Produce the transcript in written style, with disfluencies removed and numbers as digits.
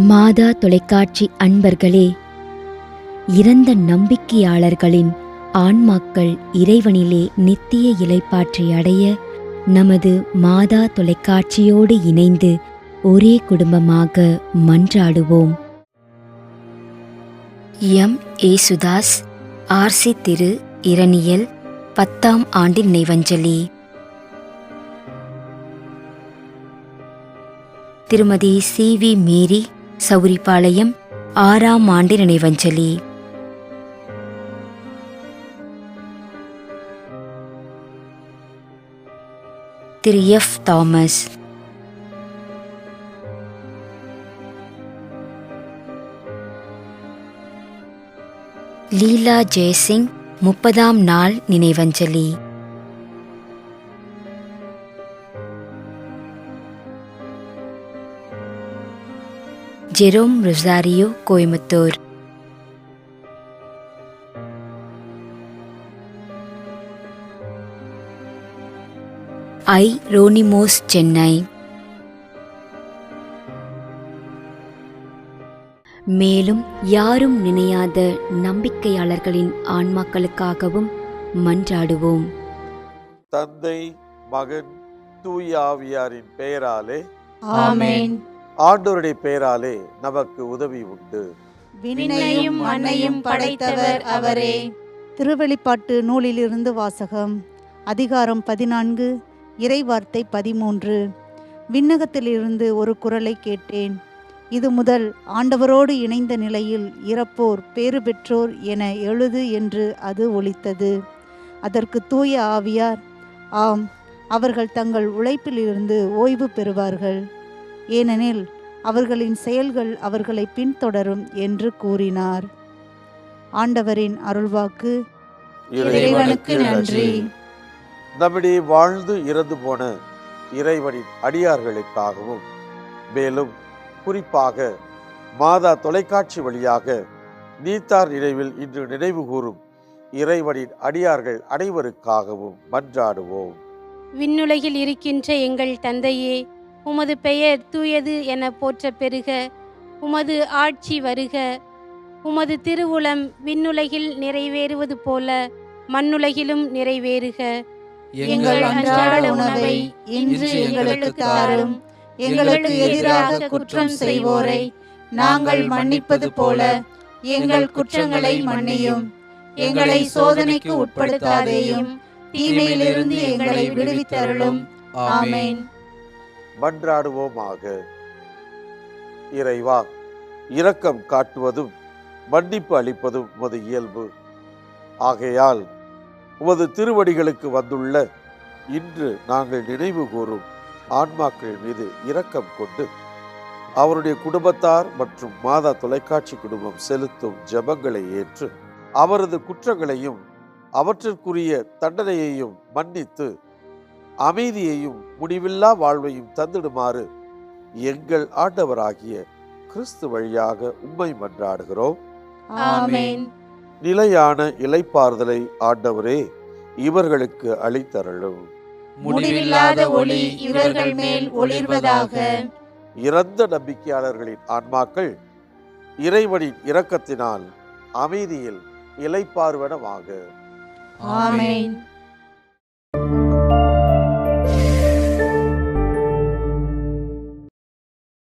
மாதா தொலைக்காட்சி அன்பர்களே, இறந்த நம்பிக்கையாளர்களின் ஆன்மாக்கள் இறைவனிலே நித்திய இளைப்பாற்றி அடைய நமது மாதா தொலைக்காட்சியோடு இணைந்து ஒரே குடும்பமாக மன்றாடுவோம். எம். ஏசுதாஸ், ஆர்சி திரு இரணியல் 10ஆம் ஆண்டு நினைவஞ்சலி. திருமதி சி.வி. மேரி, சௌரிபாளையம் 6ஆம் ஆண்டு நினைவஞ்சலி. திரு எஃப். தாமஸ், லீலா ஜெயசிங் 30ஆம் நாள் நினைவஞ்சலி. Jerome Rosario, Coimbatore. ஐ. ரோனிமோஸ், சென்னை. மேலும் யாரும் நினையாத நம்பிக்கையாளர்களின் ஆன்மாக்களுக்காகவும் மன்றாடுவோம். தந்தை, மகன், தூய ஆவியாரின் பெயராலே ஆமென். ஆண்டவருடைய பெயராலே நமக்கு உதவி உண்டு. விண்ணையும் மண்ணையும் படைத்தவர் அவரே. திருவெளிப்பாட்டு நூலிலிருந்து வாசகம். அதிகாரம் 14, இறைவார்த்தை 13. விண்ணகத்திலிருந்து ஒரு குரலை கேட்டேன். இது முதல் ஆண்டவரோடு இணைந்த நிலையில் இறப்போர் பேறு பெற்றோர் என எழுது என்று அது ஒலித்தது. அதற்கு தூய ஆவியார், ஆம், அவர்கள் தங்கள் உழைப்பிலிருந்து ஓய்வு பெறுவார்கள், ஏனெனில் அவர்களின் செயல்கள் அவர்களை பின்தொடரும் என்று கூறினார். ஆண்டவரின் அருள்வாக்கு. இறைவனுக்கு நன்றி. நம்மிடையே வாழ்ந்து இறந்து போன இறைவனின் அடியார்களுக்காகவும், மேலும் குறிப்பாக மாதா தொலைக்காட்சி வழியாக நீத்தார் நினைவில் இன்று நினைவு கூறும் இறைவனின் அடியார்கள் அனைவருக்காகவும் மன்றாடுவோம். விண்ணுலகில் இருக்கின்ற எங்கள் தந்தையே, உமது பெயர் தூயது என போற்ற பெறுக. உமது ஆட்சி வருக. உமது திருவுளம் விண்ணுலகில் நிறைவேறுவது போல மண்ணுலகிலும் நிறைவேறுக. எங்கள் அன்றாட உணவை இன்று எங்களுக்கு தாரும். எங்களுக்கு எதிராக குற்றம் செய்வோரை நாங்கள் மன்னிப்பது போல எங்கள் குற்றங்களை மன்னியும். எங்களை சோதனைக்கு உட்படுத்தாதேயும், தீமையிலிருந்து எங்களை விடுவித்தருளும். ஆமென். மன்றாடுவோமாக. இறைவா, இரக்கம் காட்டுவதும் மன்னிப்பு அளிப்பதும் உமது இயல்பு. ஆகையால் உமது திருவடிகளுக்கு வந்துள்ள இன்று நாங்கள் நினைவு கூறும் ஆன்மாக்கள் மீது இரக்கம் கொண்டு அவருடைய குடும்பத்தார் மற்றும் மாதா தொலைக்காட்சி குடும்பம் செலுத்தும் ஜெபங்களை ஏற்று அவரது குற்றங்களையும் அவற்றிற்குரிய தண்டனையையும் மன்னித்து அமைதியையும் முடிவில்லா வாழ்வையும் தந்திடுமாறு எங்கள் ஆண்டவராகிய கிறிஸ்து வழியாக உம்மை மன்றாடுகிறோம். ஆமென். நிலையான இளைப்பாறுதலை ஆண்டவரே இவர்களுக்கு அளித்தருளும். முடிவில்லாத ஒளி இவர்கள் மேல் ஒளிர்வதாக. இறந்த நம்பிக்கையாளர்களின் ஆன்மாக்கள் இறைவனின் இரக்கத்தினால் அமைதியில் இளைப்பாறுவனவாக. ஆமென்.